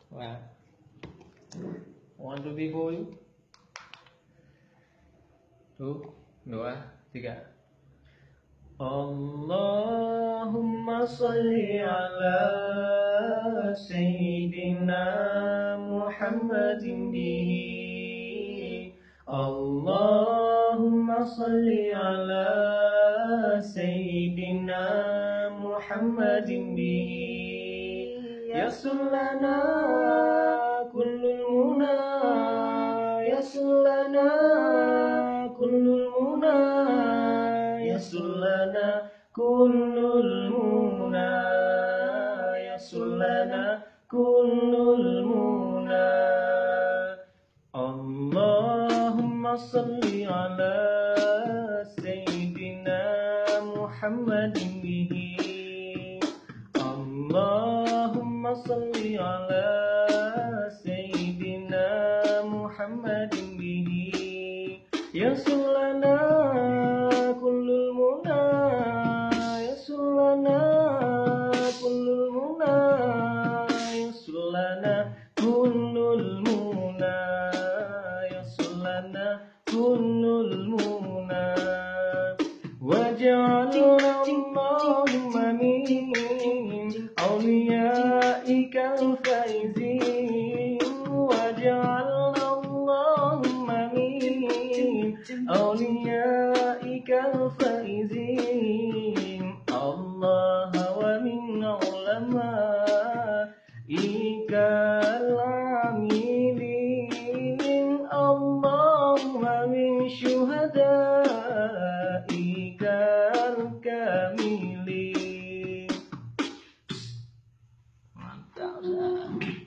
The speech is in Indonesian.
Wah. 1, 2, 3, 4 yuk. 1, 2, 3. Allahumma salli ala Sayyidina Muhammadin bihi. Allahumma salli ala Sayyidina Muhammadin bihi. Yassir lana kullul muna, yassir lana kullul muna, yassir lana kullul muna, yassir lana kullul muna. Allahumma salli ala Sayyidina Muhammadin bihi. Allahumma salli ala Sayyidina Muhammadin bihi. Yassir lana kullul muna, yassir lana kullul muna, yassir lana kullul muna, yassir lana kullul muna. Waj'alna Allahumma min awliyaikal faizin. Waj'alna Allahumma min awliyaikal faizin. Allah wa min ulamaikal amilin. Allahumma min syuhadaikal kamilin. Mantap.